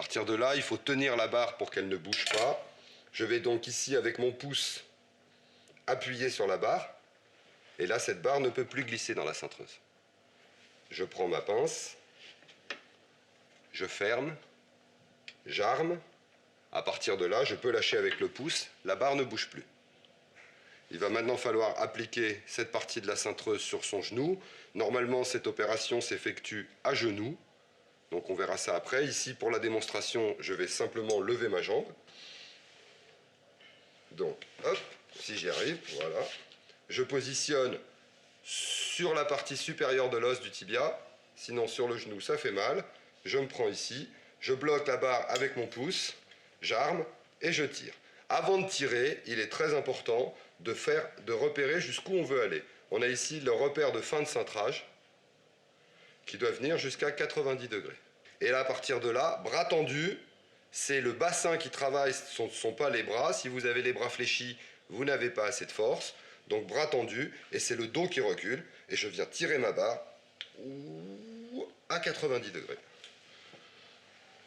partir de là, il faut tenir la barre pour qu'elle ne bouge pas. Je vais donc ici, avec mon pouce, appuyer sur la barre. Et là, cette barre ne peut plus glisser dans la cintreuse. Je prends ma pince, je ferme, j'arme. À partir de là, je peux lâcher avec le pouce, la barre ne bouge plus. Il va maintenant falloir appliquer cette partie de la cintreuse sur son genou. Normalement, cette opération s'effectue à genoux. Donc on verra ça après. Ici, pour la démonstration, je vais simplement lever ma jambe. Donc, hop, si j'y arrive, voilà. Je positionne sur la partie supérieure de l'os du tibia. Sinon, sur le genou, ça fait mal. Je me prends ici. Je bloque la barre avec mon pouce. J'arme et je tire. Avant de tirer, il est très important de repérer jusqu'où on veut aller. On a ici le repère de fin de cintrage qui doit venir jusqu'à 90 degrés. Et là, à partir de là, bras tendus, c'est le bassin qui travaille, ce ne sont pas les bras. Si vous avez les bras fléchis, vous n'avez pas assez de force. Donc bras tendus, et c'est le dos qui recule. Et je viens tirer ma barre à 90 degrés.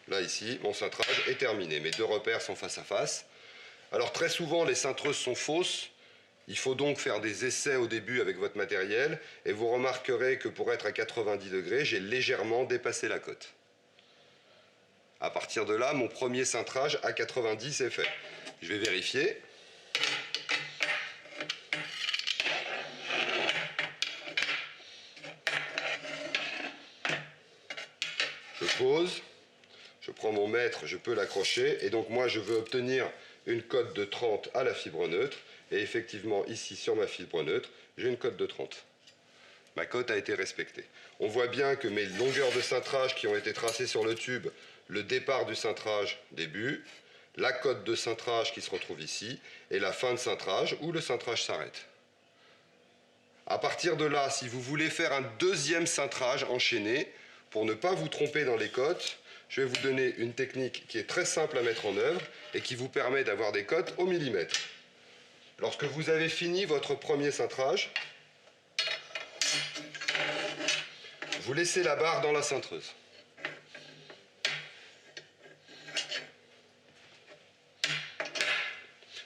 Là, ici, mon cintrage est terminé. Mes deux repères sont face à face. Alors très souvent, les cintreuses sont fausses. Il faut donc faire des essais au début avec votre matériel. Et vous remarquerez que pour être à 90 degrés, j'ai légèrement dépassé la cote. À partir de là, mon premier cintrage à 90 est fait. Je vais vérifier. Je pose. Je prends mon mètre, je peux l'accrocher. Et donc moi, je veux obtenir une cote de 30 à la fibre neutre. Et effectivement, ici, sur ma fibre neutre, j'ai une cote de 30. Ma cote a été respectée. On voit bien que mes longueurs de cintrage qui ont été tracées sur le tube, le départ du cintrage, début, la cote de cintrage qui se retrouve ici, et la fin de cintrage où le cintrage s'arrête. À partir de là, si vous voulez faire un deuxième cintrage enchaîné, pour ne pas vous tromper dans les cotes, je vais vous donner une technique qui est très simple à mettre en œuvre et qui vous permet d'avoir des cotes au millimètre. Lorsque vous avez fini votre premier cintrage, vous laissez la barre dans la cintreuse.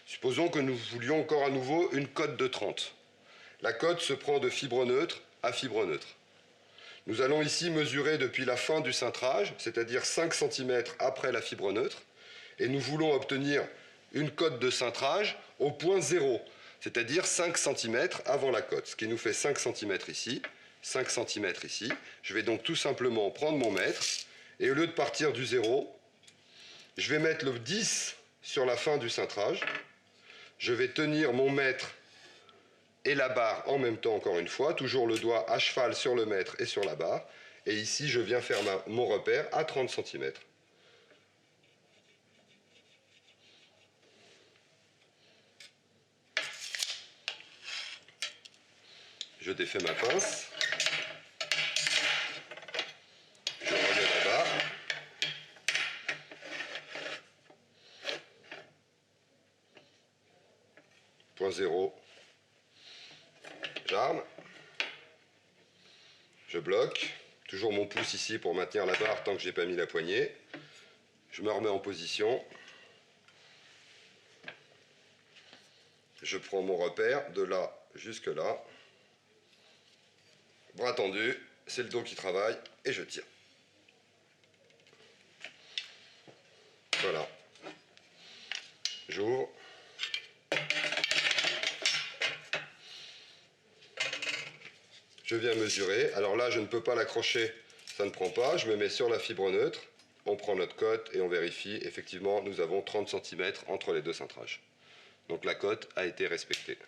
Supposons que nous voulions encore à nouveau une cote de 30. La cote se prend de fibre neutre à fibre neutre. Nous allons ici mesurer depuis la fin du cintrage, c'est-à-dire 5 cm après la fibre neutre, et nous voulons obtenir une cote de cintrage au point 0, c'est-à-dire 5 cm avant la cote, ce qui nous fait 5 cm ici, 5 cm ici. Je vais donc tout simplement prendre mon mètre, et au lieu de partir du 0, je vais mettre le 10 sur la fin du cintrage. Je vais tenir mon mètre et la barre en même temps, encore une fois, toujours le doigt à cheval sur le mètre et sur la barre. Et ici, je viens faire mon repère à 30 cm. Je défais ma pince. Je remets la barre. Point 0. J'arme. Je bloque. Toujours mon pouce ici pour maintenir la barre tant que je n'ai pas mis la poignée. Je me remets en position. Je prends mon repère de là jusque là. Bras tendu, c'est le dos qui travaille et je tire. Voilà. J'ouvre. Je viens mesurer. Alors là, je ne peux pas l'accrocher, ça ne prend pas. Je me mets sur la fibre neutre. On prend notre cote et on vérifie. Effectivement, nous avons 30 cm entre les deux cintrages. Donc la cote a été respectée.